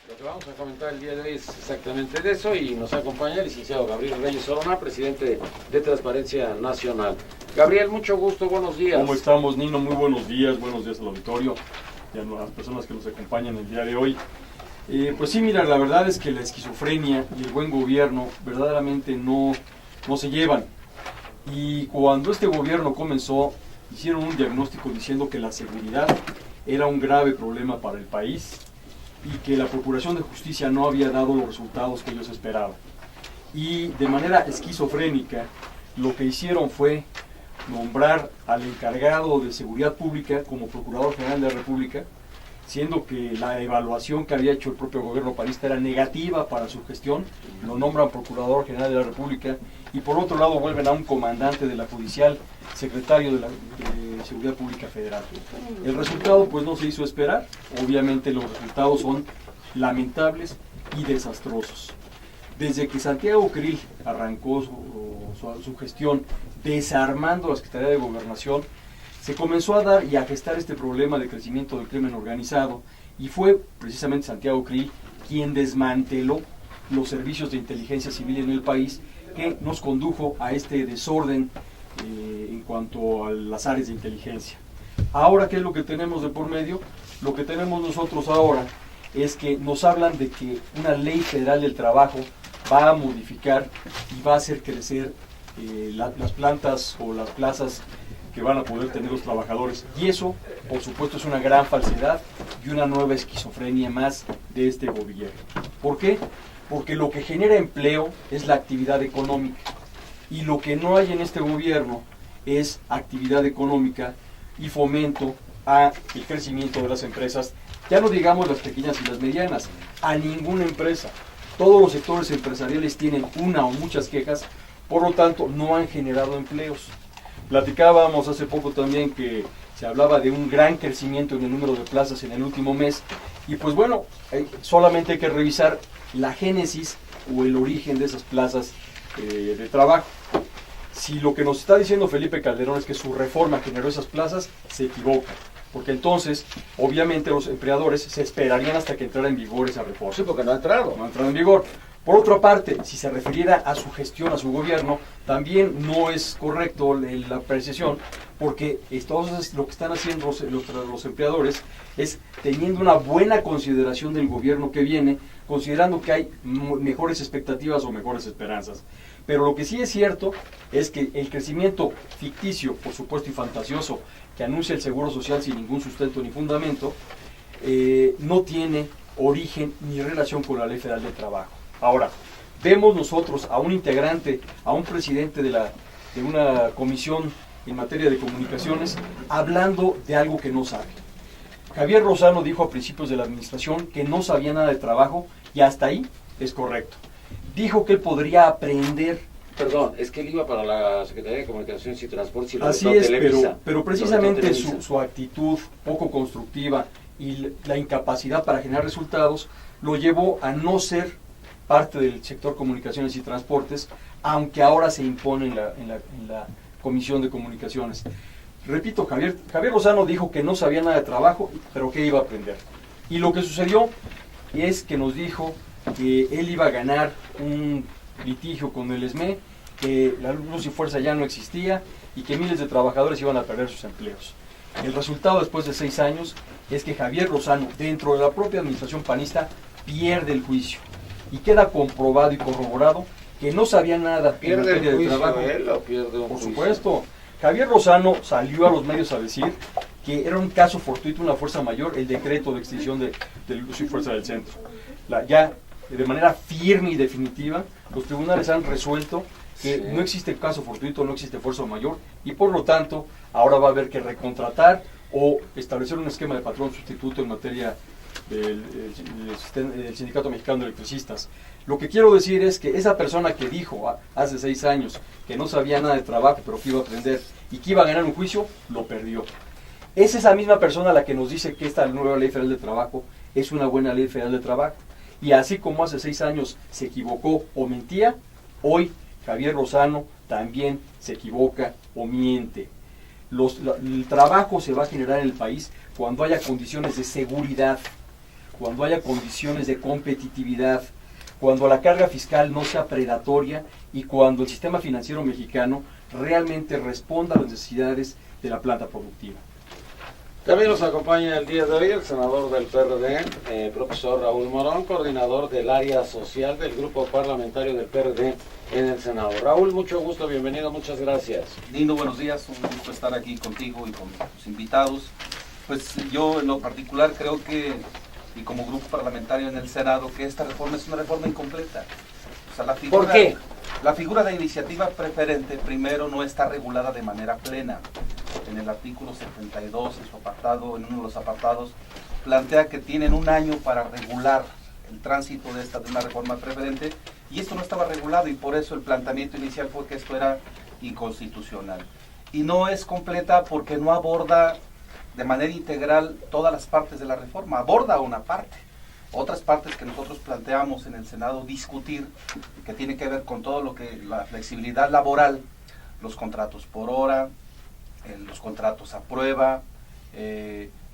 Lo que vamos a comentar el día de hoy es exactamente de eso y nos acompaña el licenciado Gabriel Reyes Orona, presidente de Transparencia Nacional. Gabriel, mucho gusto, buenos días. ¿Cómo estamos, Nino? Muy buenos días al auditorio y a las personas que nos acompañan el día de hoy. Pues sí, mira, la verdad es que la esquizofrenia y el buen gobierno verdaderamente no se llevan. Y cuando este gobierno comenzó, hicieron un diagnóstico diciendo que la seguridad era un grave problema para el país y que la Procuración de Justicia no había dado los resultados que ellos esperaban. Y de manera esquizofrénica, lo que hicieron fue nombrar al encargado de Seguridad Pública como Procurador General de la República, siendo que la evaluación que había hecho el propio gobierno panista era negativa para su gestión. Lo nombran Procurador General de la República y por otro lado vuelven a un comandante de la Judicial, secretario de Seguridad Pública Federal. El resultado pues no se hizo esperar. Obviamente los resultados son lamentables y desastrosos. Desde que Santiago Krill arrancó su gestión desarmando la Secretaría de Gobernación, se comenzó a dar y a gestar este problema de crecimiento del crimen organizado, y fue precisamente Santiago Krill quien desmanteló los servicios de inteligencia civil en el país, que nos condujo a este desorden en cuanto a las áreas de inteligencia. Ahora, ¿qué es lo que tenemos de por medio? Lo que tenemos nosotros ahora es que nos hablan de que una ley federal del trabajo va a modificar y va a hacer crecer las plantas o las plazas que van a poder tener los trabajadores. Y eso, por supuesto, es una gran falsedad y una nueva esquizofrenia más de este gobierno. ¿Por qué? Porque lo que genera empleo es la actividad económica. Y lo que no hay en este gobierno es actividad económica y fomento a el crecimiento de las empresas, ya no digamos las pequeñas y las medianas, a ninguna empresa. Todos los sectores empresariales tienen una o muchas quejas, por lo tanto no han generado empleos. Platicábamos hace poco también que se hablaba de un gran crecimiento en el número de plazas en el último mes, y pues bueno, solamente hay que revisar la génesis o el origen de esas plazas de trabajo. Si lo que nos está diciendo Felipe Calderón es que su reforma generó esas plazas, se equivoca, porque entonces obviamente los empleadores se esperarían hasta que entrara en vigor esa reforma. Sí, porque no ha entrado. No ha entrado en vigor. Por otra parte, si se refiriera a su gestión, a su gobierno, también no es correcto la apreciación, porque entonces lo que están haciendo los empleadores es teniendo una buena consideración del gobierno que viene, considerando que hay mejores expectativas o mejores esperanzas. Pero lo que sí es cierto es que el crecimiento ficticio, por supuesto, y fantasioso, que anuncia el Seguro Social sin ningún sustento ni fundamento, no tiene origen ni relación con la Ley Federal del Trabajo. Ahora, vemos nosotros a un integrante, a un presidente de una comisión en materia de comunicaciones, hablando de algo que no sabe. Javier Lozano dijo a principios de la administración que no sabía nada de trabajo, y hasta ahí es correcto. Dijo que él podría aprender. Perdón, es que él iba para la Secretaría de Comunicaciones y Transportes y lo Así es, pero precisamente su actitud poco constructiva y la incapacidad para generar resultados lo llevó a no ser parte del sector comunicaciones y transportes, aunque ahora se impone en la Comisión de Comunicaciones. Repito, Javier Lozano dijo que no sabía nada de trabajo, pero que iba a aprender. Y lo que sucedió es que nos dijo que él iba a ganar un litigio con el SME, que la Luz y Fuerza ya no existía y que miles de trabajadores iban a perder sus empleos. El resultado después de 6 años es que Javier Lozano, dentro de la propia administración panista, pierde el juicio y queda comprobado y corroborado que no sabía nada en materia de trabajo. ¿Él o pierde un Por juicio? supuesto. Javier Lozano salió a los medios a decir que era un caso fortuito, una fuerza mayor, el decreto de extinción de Luz y Fuerza del Centro. Ya de manera firme y definitiva, los tribunales han resuelto que no existe caso fortuito, no existe fuerza mayor, y por lo tanto ahora va a haber que recontratar o establecer un esquema de patrón sustituto en materia del Sindicato Mexicano de Electricistas. Lo que quiero decir es que esa persona que dijo hace 6 años que no sabía nada de trabajo, pero que iba a aprender y que iba a ganar un juicio, lo perdió. Es esa misma persona la que nos dice que esta nueva Ley Federal de Trabajo es una buena Ley Federal de Trabajo. Y así como hace 6 años se equivocó o mentía, hoy Javier Lozano también se equivoca o miente. El trabajo se va a generar en el país cuando haya condiciones de seguridad, cuando haya condiciones de competitividad, cuando la carga fiscal no sea predatoria y cuando el sistema financiero mexicano realmente responda a las necesidades de la planta productiva. También nos acompaña el día de hoy el senador del PRD, profesor Raúl Morón, coordinador del área social del grupo parlamentario del PRD en el Senado. Raúl, mucho gusto, bienvenido, muchas gracias. Lindo, buenos días, un gusto estar aquí contigo y con tus invitados. Pues yo en lo particular creo que, y como grupo parlamentario en el Senado, que esta reforma es una reforma incompleta. O sea, ¿Por qué? La figura de iniciativa preferente, primero, no está regulada de manera plena. En el artículo 72, en su apartado, en uno de los apartados, plantea que tienen un año para regular el tránsito de una reforma preferente, y esto no estaba regulado, y por eso el planteamiento inicial fue que esto era inconstitucional. Y no es completa porque no aborda de manera integral todas las partes de la reforma, aborda una parte. Otras partes que nosotros planteamos en el Senado discutir, que tiene que ver con todo lo que la flexibilidad laboral, los contratos por hora, los contratos a prueba,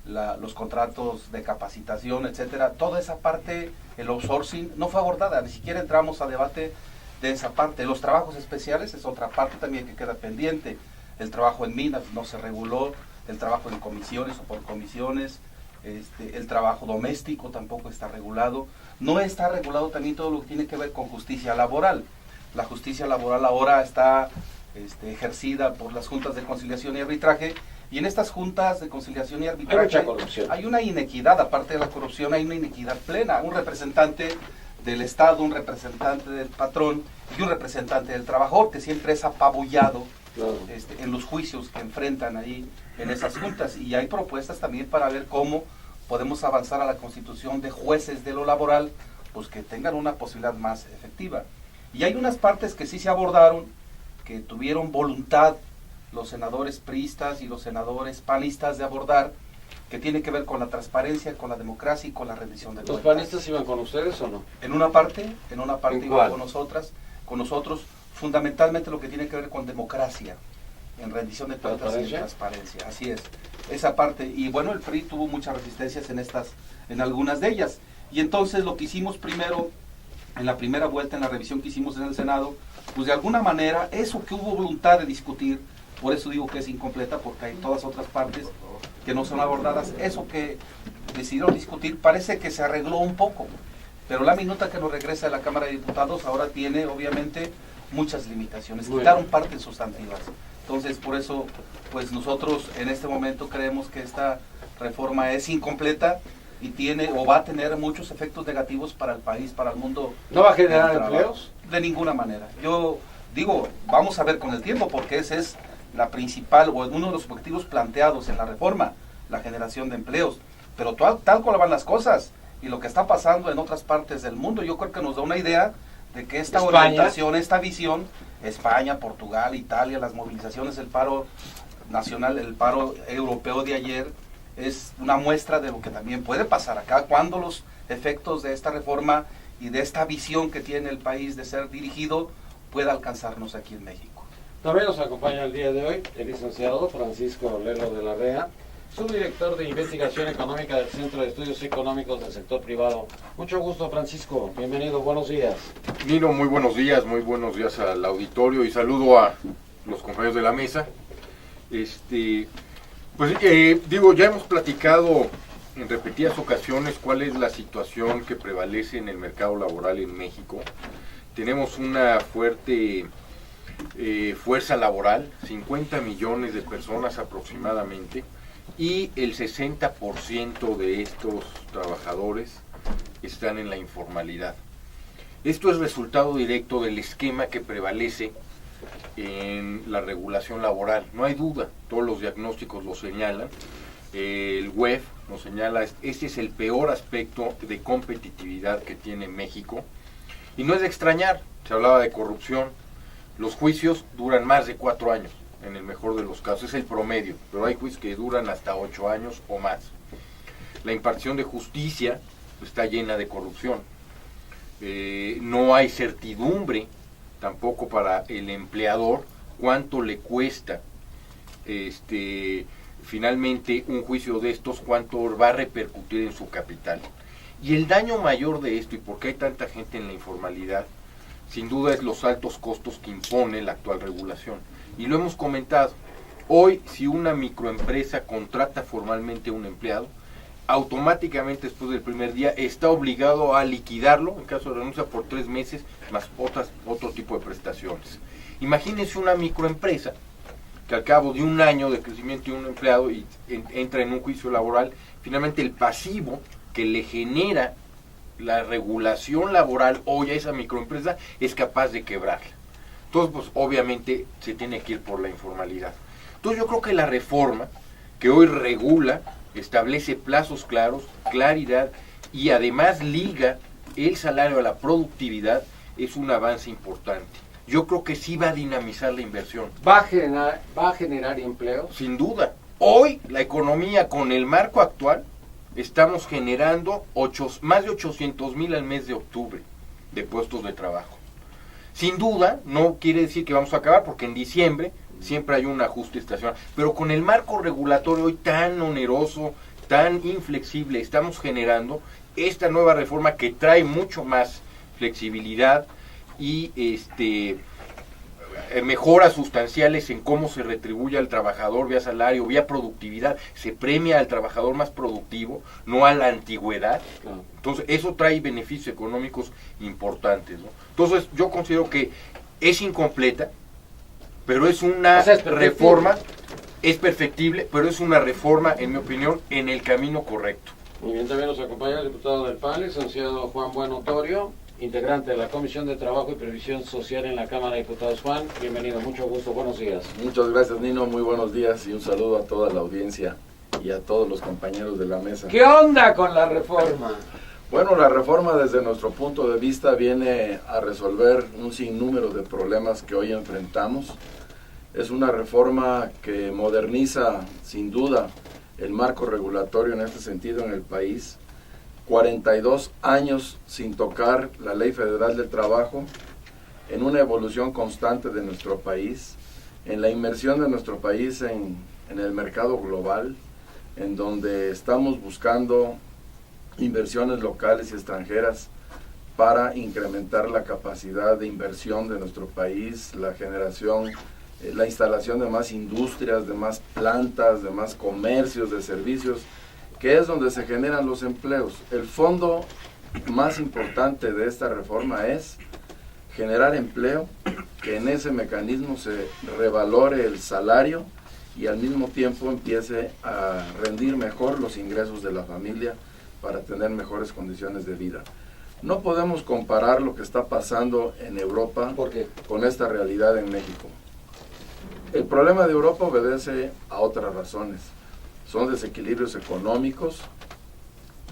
los contratos de capacitación, etcétera. Toda esa parte, el outsourcing, no fue abordada, ni siquiera entramos a debate de esa parte. Los trabajos especiales es otra parte también que queda pendiente. El trabajo en minas no se reguló, el trabajo en comisiones o por comisiones, el trabajo doméstico tampoco está regulado. No está regulado también todo lo que tiene que ver con justicia laboral. La justicia laboral ahora está ejercida por las juntas de conciliación y arbitraje, y en estas juntas de conciliación y arbitraje hay mucha corrupción. Hay una inequidad, aparte de la corrupción hay una inequidad plena. Un representante del Estado, un representante del patrón y un representante del trabajador, que siempre es apabullado, claro, en los juicios que enfrentan ahí en esas juntas. Y hay propuestas también para ver cómo podemos avanzar a la constitución de jueces de lo laboral, pues que tengan una posibilidad más efectiva. Y hay unas partes que sí se abordaron, que tuvieron voluntad los senadores priistas y los senadores panistas de abordar, que tiene que ver con la transparencia, con la democracia y con la rendición de cuentas. ¿Los panistas iban con ustedes o no? En una parte iban con nosotros, fundamentalmente lo que tiene que ver con democracia, en rendición de cuentas y en transparencia, así es, esa parte. Y bueno, el PRI tuvo muchas resistencias en algunas de ellas. Y entonces lo que hicimos primero, en la primera vuelta, en la revisión que hicimos en el Senado, pues de alguna manera, eso que hubo voluntad de discutir, por eso digo que es incompleta, porque hay todas otras partes que no son abordadas, eso que decidieron discutir parece que se arregló un poco, pero la minuta que nos regresa de la Cámara de Diputados ahora tiene obviamente muchas limitaciones, quitaron partes sustantivas. Entonces por eso pues nosotros en este momento creemos que esta reforma es incompleta y tiene o va a tener muchos efectos negativos para el país, para el mundo. ¿No va a generar empleos? De ninguna manera. Yo digo, vamos a ver con el tiempo, porque ese es la principal o uno de los objetivos planteados en la reforma, la generación de empleos. Pero tal cual van las cosas y lo que está pasando en otras partes del mundo, yo creo que nos da una idea de que esta orientación, esta visión, España, Portugal, Italia, las movilizaciones, el paro nacional, el paro europeo de ayer, es una muestra de lo que también puede pasar acá cuando los efectos de esta reforma y de esta visión que tiene el país de ser dirigido pueda alcanzarnos aquí en México. También nos acompaña el día de hoy el licenciado Francisco Lelo de la Rea, subdirector de Investigación Económica del Centro de Estudios Económicos del Sector Privado. Mucho gusto, Francisco, bienvenido, buenos días. Nino, muy buenos días al auditorio y saludo a los compañeros de la mesa. Ya hemos platicado en repetidas ocasiones cuál es la situación que prevalece en el mercado laboral en México. Tenemos una fuerte fuerza laboral, 50 millones de personas aproximadamente, y el 60% de estos trabajadores están en la informalidad. Esto es resultado directo del esquema que prevalece en la regulación laboral. No hay duda, todos los diagnósticos lo señalan. El WEF nos señala, este es el peor aspecto de competitividad que tiene México. Y no es de extrañar, se hablaba de corrupción. Los juicios duran más de 4 años, en el mejor de los casos, es el promedio, pero hay juicios que duran hasta 8 años o más. La impartición de justicia está llena de corrupción. No hay certidumbre tampoco para el empleador cuánto le cuesta finalmente un juicio de estos, cuánto va a repercutir en su capital. Y el daño mayor de esto, y por qué hay tanta gente en la informalidad, sin duda es los altos costos que impone la actual regulación. Y lo hemos comentado. Hoy, si una microempresa contrata formalmente a un empleado, automáticamente después del primer día está obligado a liquidarlo, en caso de renuncia, por 3 meses, más otro tipo de prestaciones. Imagínense una microempresa que al cabo de un año de crecimiento de un empleado y entra en un juicio laboral, finalmente el pasivo que le genera la regulación laboral hoy a esa microempresa es capaz de quebrarla. Entonces, pues obviamente se tiene que ir por la informalidad. Entonces yo creo que la reforma que hoy regula, establece plazos claros, claridad y además liga el salario a la productividad, es un avance importante. Yo creo que sí va a dinamizar la inversión. ¿Va a generar empleo? Sin duda. Hoy la economía con el marco actual estamos generando más de 800,000 al mes de octubre de puestos de trabajo. Sin duda, no quiere decir que vamos a acabar, porque en diciembre siempre hay un ajuste estacional, pero con el marco regulatorio hoy tan oneroso, tan inflexible, estamos generando esta nueva reforma que trae mucho más flexibilidad y mejoras sustanciales en cómo se retribuye al trabajador vía salario, vía productividad. Se premia al trabajador más productivo, no a la antigüedad. Entonces eso trae beneficios económicos importantes, ¿no? Entonces yo considero que es incompleta, pero es una reforma, es perfectible, pero es una reforma, en mi opinión, en el camino correcto. Muy bien, también nos acompaña el diputado del PAN, licenciado Juan Bueno Torio, integrante de la Comisión de Trabajo y Previsión Social en la Cámara de Diputados. Juan, bienvenido, mucho gusto, buenos días. Muchas gracias, Nino, muy buenos días y un saludo a toda la audiencia y a todos los compañeros de la mesa. ¿Qué onda con la reforma? Bueno, la reforma desde nuestro punto de vista viene a resolver un sinnúmero de problemas que hoy enfrentamos. Es una reforma que moderniza sin duda el marco regulatorio en este sentido en el país. 42 años sin tocar la Ley Federal del Trabajo, en una evolución constante de nuestro país, en la inmersión de nuestro país en el mercado global, en donde estamos buscando inversiones locales y extranjeras para incrementar la capacidad de inversión de nuestro país, la generación, la instalación de más industrias, de más plantas, de más comercios, de servicios, que es donde se generan los empleos. El fondo más importante de esta reforma es generar empleo, que en ese mecanismo se revalore el salario y al mismo tiempo empiece a rendir mejor los ingresos de la familia para tener mejores condiciones de vida. No podemos comparar lo que está pasando en Europa con esta realidad en México. El problema de Europa obedece a otras razones. Son desequilibrios económicos,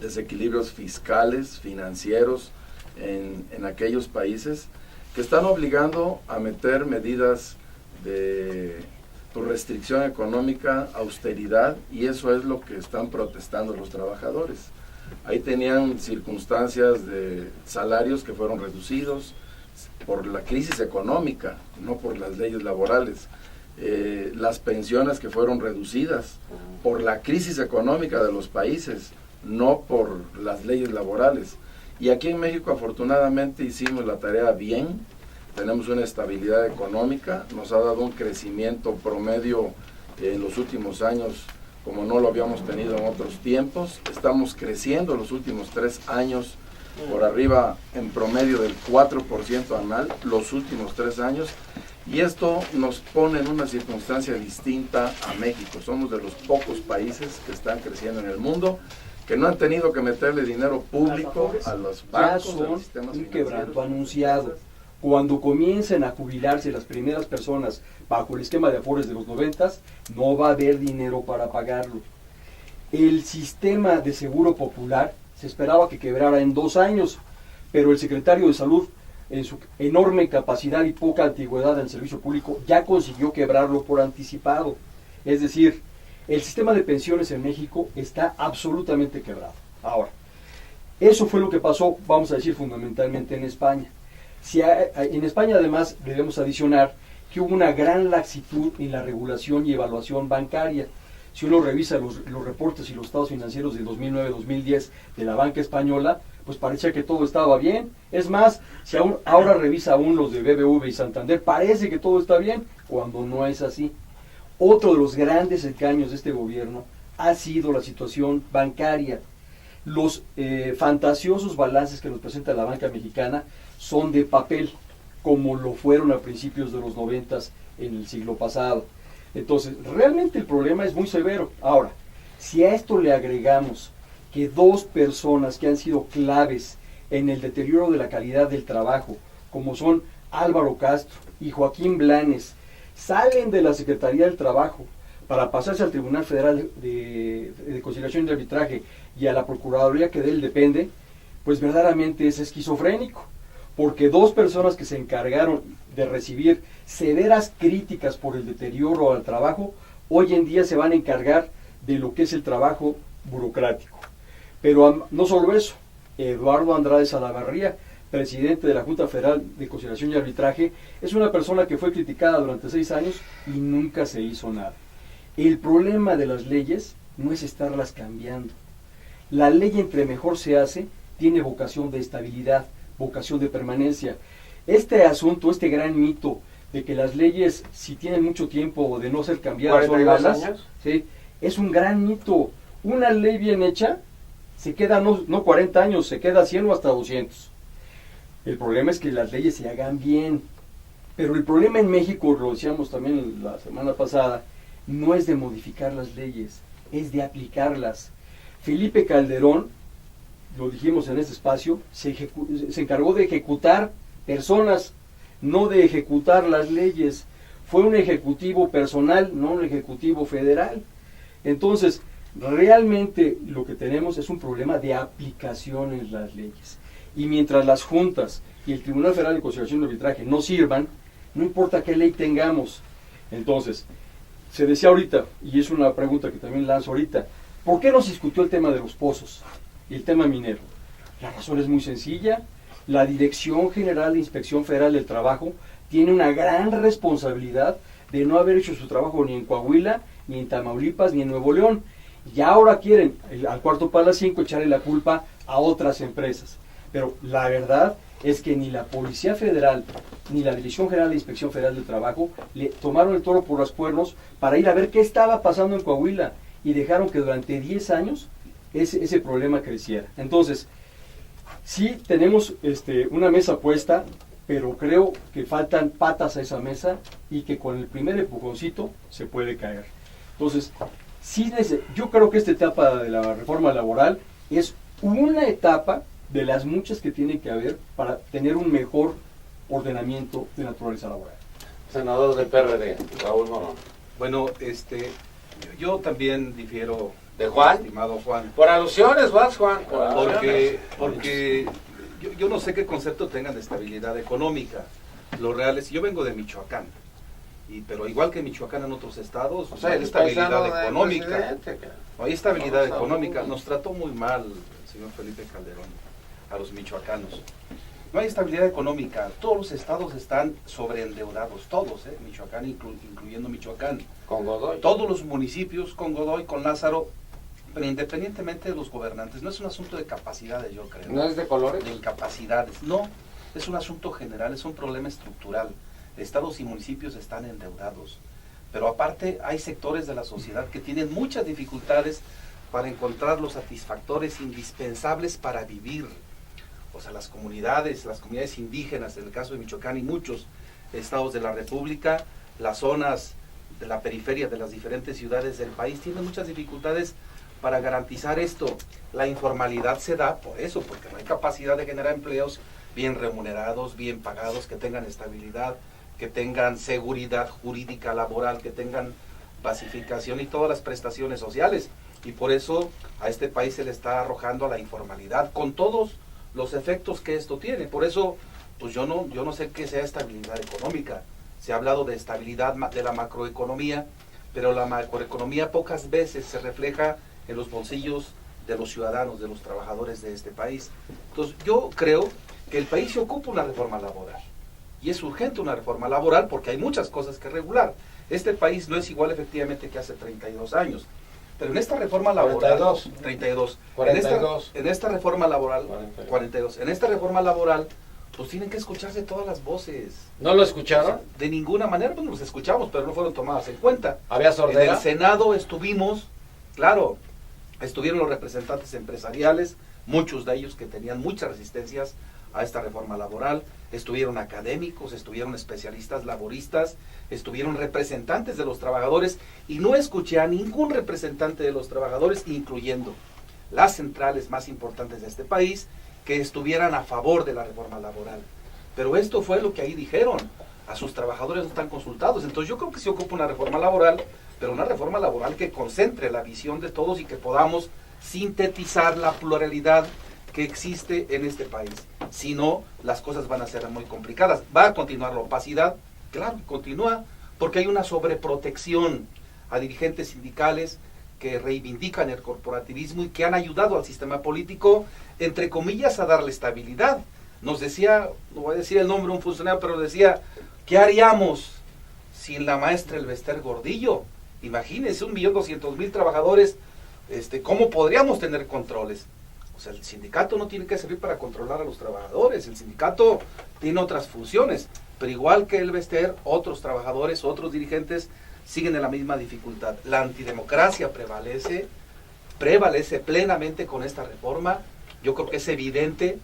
desequilibrios fiscales, financieros en aquellos países que están obligando a meter medidas de restricción económica, austeridad, y eso es lo que están protestando los trabajadores. Ahí tenían circunstancias de salarios que fueron reducidos por la crisis económica, no por las leyes laborales. Las pensiones que fueron reducidas por la crisis económica de los países, no por las leyes laborales. Y aquí en México afortunadamente hicimos la tarea bien, tenemos una estabilidad económica, nos ha dado un crecimiento promedio en los últimos años como no lo habíamos tenido en otros tiempos. Estamos creciendo los últimos 3 años por arriba en promedio del 4% anual, los últimos 3 años. Y esto nos pone en una circunstancia distinta a México. Somos de los pocos países que están creciendo en el mundo, que no han tenido que meterle dinero público a los bancos, a los sistemas un financieros. quebranto anunciado. Cuando comiencen a jubilarse las primeras personas bajo el esquema de Afores de los 90, no va a haber dinero para pagarlo. El sistema de seguro popular se esperaba que quebrara en 2 años, pero el secretario de Salud, en su enorme capacidad y poca antigüedad en el servicio público, ya consiguió quebrarlo por anticipado. Es decir, el sistema de pensiones en México está absolutamente quebrado. Ahora, eso fue lo que pasó, vamos a decir, fundamentalmente en España. En España además debemos adicionar que hubo una gran laxitud en la regulación y evaluación bancaria. Si uno revisa los reportes y los estados financieros de 2009-2010 de la banca española, pues parecía que todo estaba bien. Es más, si ahora revisa aún los de BBV y Santander, parece que todo está bien, cuando no es así. Otro de los grandes engaños de este gobierno ha sido la situación bancaria. Los fantasiosos balances que nos presenta la banca mexicana son de papel, como lo fueron a principios de los 90 en el siglo pasado. Entonces, realmente el problema es muy severo. Ahora, si a esto le agregamos que dos personas que han sido claves en el deterioro de la calidad del trabajo, como son Álvaro Castro y Joaquín Blanes, salen de la Secretaría del Trabajo para pasarse al Tribunal Federal de Conciliación y Arbitraje y a la Procuraduría que de él depende, pues verdaderamente es esquizofrénico, porque dos personas que se encargaron de recibir severas críticas por el deterioro al trabajo, hoy en día se van a encargar de lo que es el trabajo burocrático. Pero no solo eso, Eduardo Andrade Salavarría, presidente de la Junta Federal de Conciliación y Arbitraje, es una persona que fue criticada durante 6 años y nunca se hizo nada. El problema de las leyes no es estarlas cambiando. La ley, entre mejor se hace, tiene vocación de estabilidad, vocación de permanencia. Este asunto, este gran mito de que las leyes, si tienen mucho tiempo de no ser cambiadas, son malas, ¿sí? Es un gran mito. Una ley bien hecha se queda no 40 años, se queda 100 o hasta 200. El problema es que las leyes se hagan bien. Pero el problema en México, lo decíamos también la semana pasada, no es de modificar las leyes, es de aplicarlas. Felipe Calderón, lo dijimos en este espacio, se encargó de ejecutar personas, no de ejecutar las leyes. Fue un ejecutivo personal, no un ejecutivo federal. Entonces, realmente lo que tenemos es un problema de aplicación en las leyes. Y mientras las juntas y el Tribunal Federal de Conciliación y Arbitraje no sirvan, no importa qué ley tengamos. Entonces, se decía ahorita, y es una pregunta que también lanzo ahorita, ¿por qué no se discutió el tema de los pozos y el tema minero? La razón es muy sencilla. La Dirección General de Inspección Federal del Trabajo tiene una gran responsabilidad de no haber hecho su trabajo ni en Coahuila, ni en Tamaulipas, ni en Nuevo León. Y ahora quieren, al cuarto para las 5, echarle la culpa a otras empresas. Pero la verdad es que ni la Policía Federal, ni la Dirección General de Inspección Federal del Trabajo le tomaron el toro por los cuernos para ir a ver qué estaba pasando en Coahuila y dejaron que durante 10 años ese problema creciera. Entonces, sí tenemos una mesa puesta, pero creo que faltan patas a esa mesa y que con el primer empujoncito se puede caer. Entonces, sí, yo creo que esta etapa de la reforma laboral es una etapa de las muchas que tiene que haber para tener un mejor ordenamiento de naturaleza laboral. Senador del PRD, Raúl Morón. Bueno, yo también difiero ¿De Juan? estimado Juan. Por alusiones vas, Juan. Porque yo no sé qué concepto tengan de estabilidad económica. Lo real es, yo vengo de Michoacán, pero igual que Michoacán en otros estados, O sea, hay el estabilidad paisano del económica. presidente, que- No hay estabilidad Vamos a económica. uno. Nos trató muy mal el señor Felipe Calderón a los michoacanos. No hay estabilidad económica. Todos los estados están sobreendeudados, todos, Michoacán, incluyendo Michoacán. Con Godoy. Todos los municipios, con Godoy, con Lázaro, pero independientemente de los gobernantes, no es un asunto de capacidades, yo creo. ¿No es de colores? De incapacidades. No, es un asunto general, es un problema estructural. Estados y municipios están endeudados. Pero aparte hay sectores de la sociedad que tienen muchas dificultades para encontrar los satisfactores indispensables para vivir. O sea, las comunidades indígenas, en el caso de Michoacán y muchos estados de la República, las zonas de la periferia de las diferentes ciudades del país tienen muchas dificultades para garantizar esto. La informalidad se da por eso, porque no hay capacidad de generar empleos bien remunerados, bien pagados, que tengan estabilidad, que tengan seguridad jurídica laboral, que tengan basificación y todas las prestaciones sociales. Y por eso a este país se le está arrojando a la informalidad, con todos los efectos que esto tiene. Por eso, pues yo no sé qué sea estabilidad económica. Se ha hablado de estabilidad de la macroeconomía, pero la macroeconomía pocas veces se refleja en los bolsillos de los ciudadanos, de los trabajadores de este país. Entonces, yo creo que el país se ocupa una reforma laboral. Y es urgente una reforma laboral porque hay muchas cosas que regular. Este país no es igual efectivamente que hace 32 años. Pero en esta reforma laboral... 32. 42. En esta reforma laboral... 42. 42. En esta reforma laboral, pues tienen que escucharse todas las voces. ¿No lo escucharon? De ninguna manera, pues los escuchamos, pero no fueron tomadas en cuenta. ¿Había En sordera? el Senado estuvimos, claro, estuvieron los representantes empresariales, muchos de ellos que tenían muchas resistencias a esta reforma laboral, estuvieron académicos, estuvieron especialistas laboristas, estuvieron representantes de los trabajadores, y no escuché a ningún representante de los trabajadores, incluyendo las centrales más importantes de este país, que estuvieran a favor de la reforma laboral. Pero esto fue lo que ahí dijeron: a sus trabajadores no están consultados. Entonces yo creo que se ocupa una reforma laboral, pero una reforma laboral que concentre la visión de todos y que podamos sintetizar la pluralidad que existe en este país. Si no, las cosas van a ser muy complicadas. ¿Va a continuar la opacidad? Claro, continúa, porque hay una sobreprotección a dirigentes sindicales que reivindican el corporativismo y que han ayudado al sistema político, entre comillas, a darle estabilidad. Nos decía, no voy a decir el nombre de un funcionario, pero decía, ¿qué haríamos sin la maestra Elvester Gordillo? Imagínense, 1.200.000 trabajadores, ¿cómo podríamos tener controles? O sea, el sindicato no tiene que servir para controlar a los trabajadores, el sindicato tiene otras funciones, pero igual que Elvester, otros trabajadores, otros dirigentes siguen en la misma dificultad. La antidemocracia prevalece plenamente con esta reforma. Yo creo que es evidente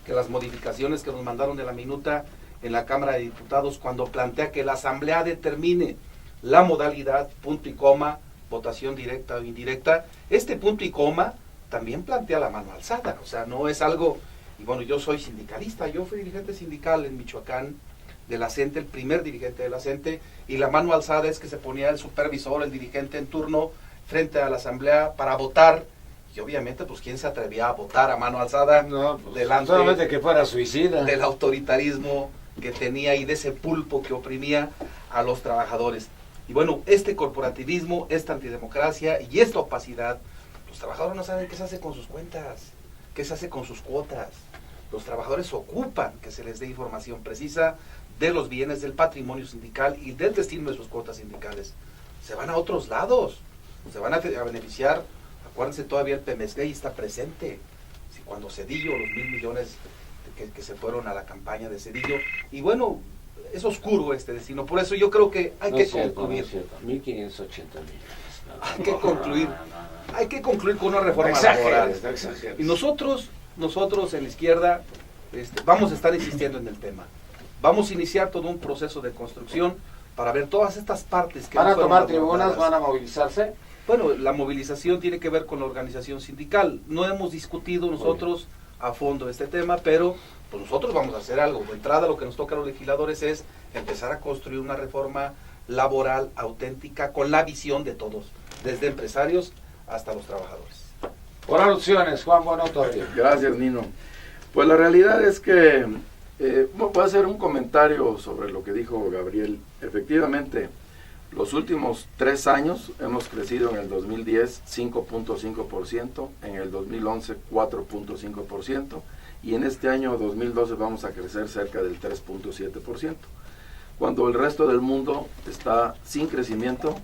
que las modificaciones que nos mandaron de la minuta en la Cámara de Diputados, cuando plantea que la Asamblea determine la modalidad, punto y coma, votación directa o indirecta, este punto y coma también plantea la mano alzada. O sea, no es algo, y bueno, yo soy sindicalista, yo fui dirigente sindical en Michoacán de la CENTE, el primer dirigente de la CENTE, y la mano alzada es que se ponía el supervisor, el dirigente en turno, frente a la Asamblea para votar, y obviamente, pues, ¿quién se atrevía a votar a mano alzada? No, pues, delante solamente que fuera suicida. del autoritarismo que tenía y de ese pulpo que oprimía a los trabajadores. Y bueno, este corporativismo, esta antidemocracia y esta opacidad, los trabajadores no saben qué se hace con sus cuentas, qué se hace con sus cuotas. Los trabajadores ocupan que se les dé información precisa de los bienes, del patrimonio sindical y del destino de sus cuotas sindicales. Se van a otros lados, se van a beneficiar. Acuérdense, todavía el PMSGI está presente. Si cuando Zedillo, los 1.000 millones que se fueron a la campaña de Zedillo, y bueno, es oscuro este destino. Por eso yo creo que hay que concluir. 1.580 millones. Hay que concluir. Hay que concluir con una reforma laboral. Y nosotros en la izquierda vamos a estar insistiendo en el tema. Vamos a iniciar todo un proceso de construcción para ver todas estas partes que ¿Van a no fueron tomar tribunas? abordadas. ¿Van a movilizarse? Bueno, la movilización tiene que ver con la organización sindical. No hemos discutido nosotros a fondo este tema, pero pues nosotros vamos a hacer algo. De entrada, lo que nos toca a los legisladores es empezar a construir una reforma laboral auténtica con la visión de todos, desde empresarios hasta los trabajadores. Por alusiones, Juan Buenotorrio. Gracias, Nino. Pues la realidad es que puedo hacer un comentario sobre lo que dijo Gabriel. Efectivamente, los últimos 3 años hemos crecido: en el 2010 5.5%, en el 2011 4.5%, y en este año 2012 vamos a crecer cerca del 3.7%, cuando el resto del mundo está sin crecimiento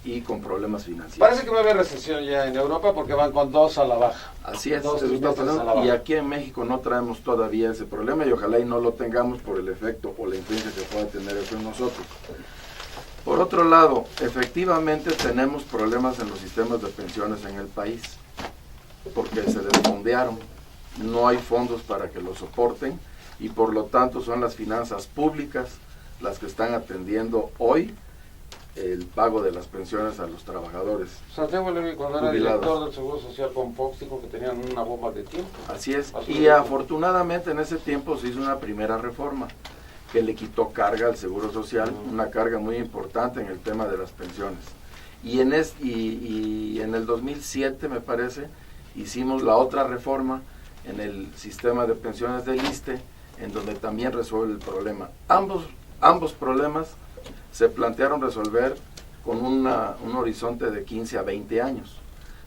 y con problemas financieros. Parece que va a haber recesión ya en Europa porque van con 2 a la baja. Así es, Dos eso está trimestres a la pasando, baja. y aquí en México no traemos todavía ese problema, y ojalá y no lo tengamos por el efecto o la influencia que pueda tener eso en nosotros. Por otro lado, efectivamente tenemos problemas en los sistemas de pensiones en el país, porque se desfondearon, no hay fondos para que lo soporten, y por lo tanto son las finanzas públicas las que están atendiendo hoy el pago de las pensiones a los trabajadores. Santiago Levy, cuando era Jubilados. director del Seguro Social con Fox, dijo que tenían una bomba de tiempo. Así es, y afortunadamente en ese tiempo se hizo una primera reforma que le quitó carga al Seguro Social, una carga muy importante en el tema de las pensiones. Y en el 2007, me parece, hicimos la otra reforma en el sistema de pensiones del ISSSTE, en donde también resuelve el problema. Ambos problemas se plantearon resolver con un horizonte de 15 a 20 años.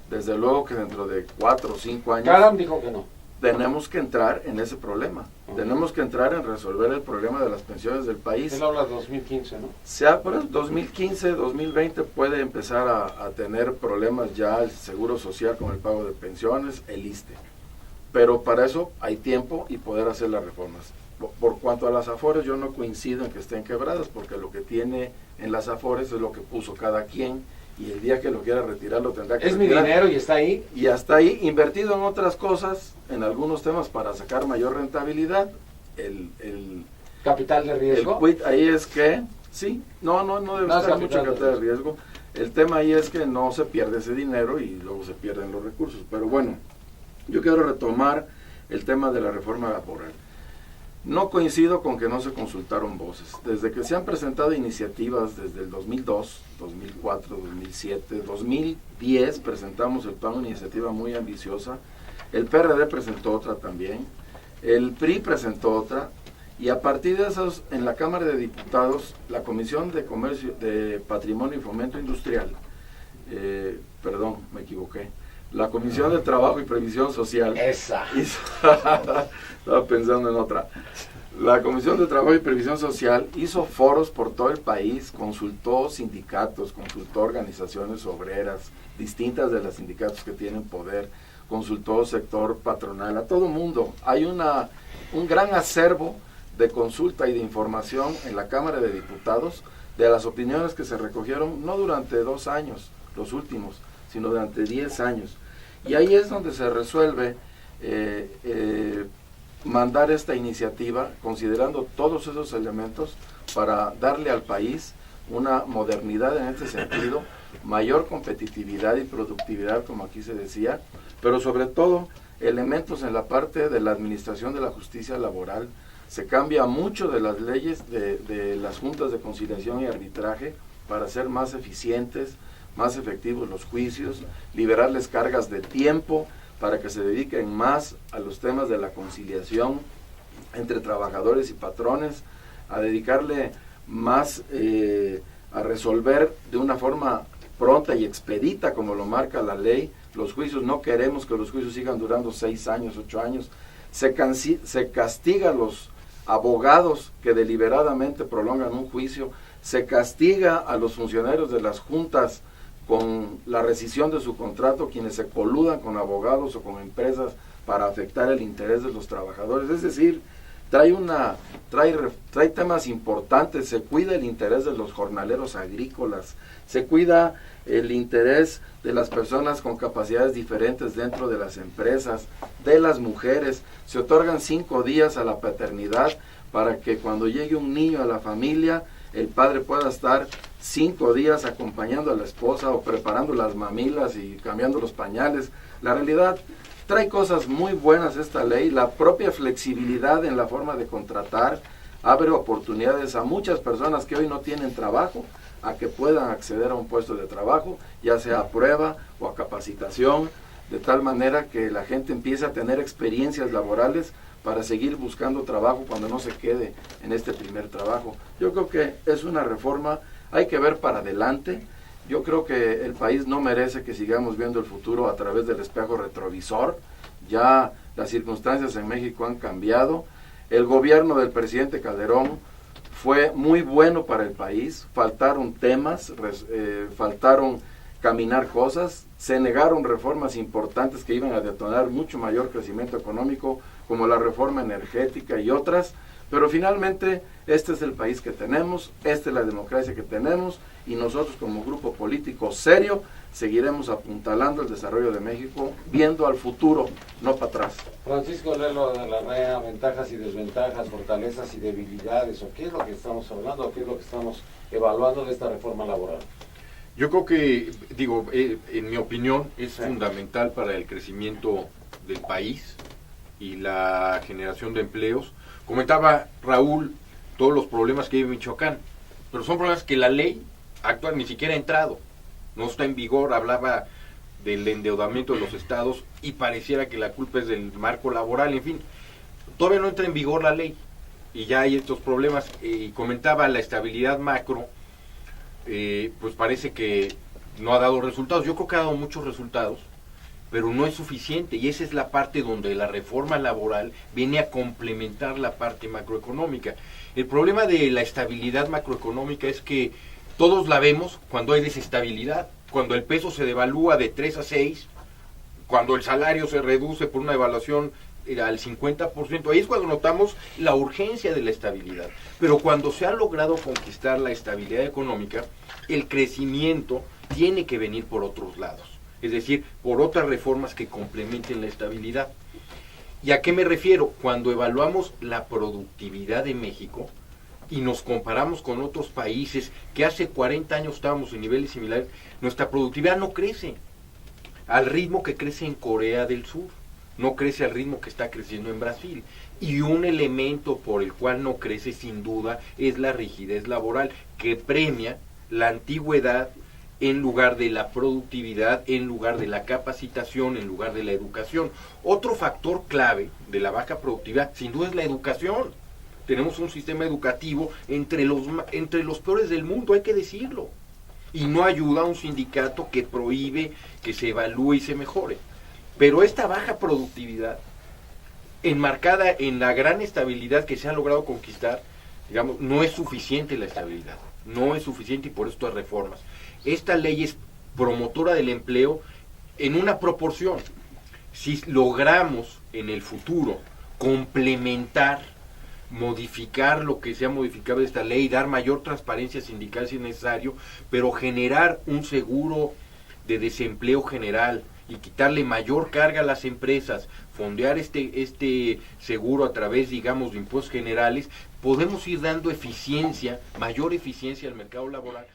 Desde luego que dentro de 4 o 5 años... Caram dijo que no. tenemos que entrar en ese problema. Tenemos que entrar en resolver el problema de las pensiones del país. Él habla de 2015, ¿no? Sea por el 2015, 2020 puede empezar a tener problemas ya el Seguro Social con el pago de pensiones, el ISSSTE. Pero para eso hay tiempo y poder hacer las reformas. Por cuanto a las AFORES, yo no coincido en que estén quebradas, porque lo que tiene en las AFORES es lo que puso cada quien, y el día que lo quiera retirar lo tendrá que Es retirar. mi dinero y está ahí. Y hasta ahí, invertido en otras cosas, en algunos temas para sacar mayor rentabilidad. El Capital de riesgo. quid ahí es que, sí, no debe No, estar es mucho capital de capital de riesgo. El tema ahí es que no se pierde ese dinero y luego se pierden los recursos. Pero bueno, yo quiero retomar el tema de la reforma laboral. No coincido con que no se consultaron voces. Desde que se han presentado iniciativas desde el 2002, 2004, 2007, 2010 presentamos el PAN, una iniciativa muy ambiciosa. El PRD presentó otra también. El PRI presentó otra. Y a partir de esos, en la Cámara de Diputados, la Comisión de Comercio, de Patrimonio y Fomento Industrial, perdón, me equivoqué, la Comisión de Trabajo y Previsión Social, Esa. estaba pensando en otra. La Comisión de Trabajo y Previsión Social hizo foros por todo el país, consultó sindicatos, consultó organizaciones obreras, distintas de los sindicatos que tienen poder, consultó sector patronal, a todo mundo. Hay un gran acervo de consulta y de información en la Cámara de Diputados de las opiniones que se recogieron, no durante 2 años, los últimos, sino durante 10 años. Y ahí es donde se resuelve mandar esta iniciativa, considerando todos esos elementos, para darle al país una modernidad en este sentido, mayor competitividad y productividad, como aquí se decía, pero sobre todo elementos en la parte de la administración de la justicia laboral. Se cambia mucho de las leyes de las juntas de conciliación y arbitraje para ser más eficientes, más efectivos los juicios, liberarles cargas de tiempo para que se dediquen más a los temas de la conciliación entre trabajadores y patrones, a dedicarle más a resolver de una forma pronta y expedita, como lo marca la ley, los juicios. No queremos que los juicios sigan durando 6 años, 8 años. Se castiga a los abogados que deliberadamente prolongan un juicio, se castiga a los funcionarios de las juntas con la rescisión de su contrato, quienes se coludan con abogados o con empresas para afectar el interés de los trabajadores. Es decir, trae temas importantes. Se cuida el interés de los jornaleros agrícolas, se cuida el interés de las personas con capacidades diferentes dentro de las empresas, de las mujeres. Se otorgan 5 días a la paternidad para que cuando llegue un niño a la familia, el padre pueda estar 5 días acompañando a la esposa o preparando las mamilas y cambiando los pañales. La realidad, trae cosas muy buenas esta ley. La propia flexibilidad en la forma de contratar abre oportunidades a muchas personas que hoy no tienen trabajo, a que puedan acceder a un puesto de trabajo, ya sea a prueba o a capacitación, de tal manera que la gente empiece a tener experiencias laborales para seguir buscando trabajo cuando no se quede en este primer trabajo. Yo creo que es una reforma, hay que ver para adelante. Yo creo que el país no merece que sigamos viendo el futuro a través del espejo retrovisor. Ya las circunstancias en México han cambiado. El gobierno del presidente Calderón fue muy bueno para el país. Faltaron temas, faltaron caminar cosas, se negaron reformas importantes que iban a detonar mucho mayor crecimiento económico, como la reforma energética y otras, pero finalmente este es el país que tenemos, esta es la democracia que tenemos, y nosotros como grupo político serio seguiremos apuntalando el desarrollo de México, viendo al futuro, no para atrás. Francisco Lelo de la REA, ventajas y desventajas, fortalezas y debilidades, o qué es lo que estamos hablando, o qué es lo que estamos evaluando de esta reforma laboral. Yo creo que, en mi opinión, es fundamental para el crecimiento del país y la generación de empleos. Comentaba Raúl todos los problemas que hay en Michoacán, pero son problemas que la ley actual ni siquiera ha entrado, no está en vigor. Hablaba del endeudamiento de los estados y pareciera que la culpa es del marco laboral. En fin, todavía no entra en vigor la ley y ya hay estos problemas. Y comentaba la estabilidad macro, pues parece que no ha dado resultados. Yo creo que ha dado muchos resultados pero no es suficiente, y esa es la parte donde la reforma laboral viene a complementar la parte macroeconómica. El problema de la estabilidad macroeconómica es que todos la vemos cuando hay desestabilidad, cuando el peso se devalúa de 3 a 6, cuando el salario se reduce por una devaluación al 50%, ahí es cuando notamos la urgencia de la estabilidad. Pero cuando se ha logrado conquistar la estabilidad económica, el crecimiento tiene que venir por otros lados, es decir, por otras reformas que complementen la estabilidad. ¿Y a qué me refiero? Cuando evaluamos la productividad de México y nos comparamos con otros países que hace 40 años estábamos en niveles similares, nuestra productividad no crece al ritmo que crece en Corea del Sur, no crece al ritmo que está creciendo en Brasil. Y un elemento por el cual no crece sin duda es la rigidez laboral, que premia la antigüedad en lugar de la productividad, en lugar de la capacitación, en lugar de la educación. Otro factor clave de la baja productividad sin duda es la educación. Tenemos un sistema educativo entre los peores del mundo, hay que decirlo. Y no ayuda a un sindicato que prohíbe que se evalúe y se mejore. Pero esta baja productividad, enmarcada en la gran estabilidad que se ha logrado conquistar, digamos, no es suficiente la estabilidad. No es suficiente, y por estas reformas. Esta ley es promotora del empleo en una proporción. Si logramos en el futuro complementar, modificar lo que sea modificable de esta ley, dar mayor transparencia sindical si es necesario, pero generar un seguro de desempleo general y quitarle mayor carga a las empresas, fondear este seguro a través, digamos, de impuestos generales, podemos ir dando eficiencia, mayor eficiencia al mercado laboral.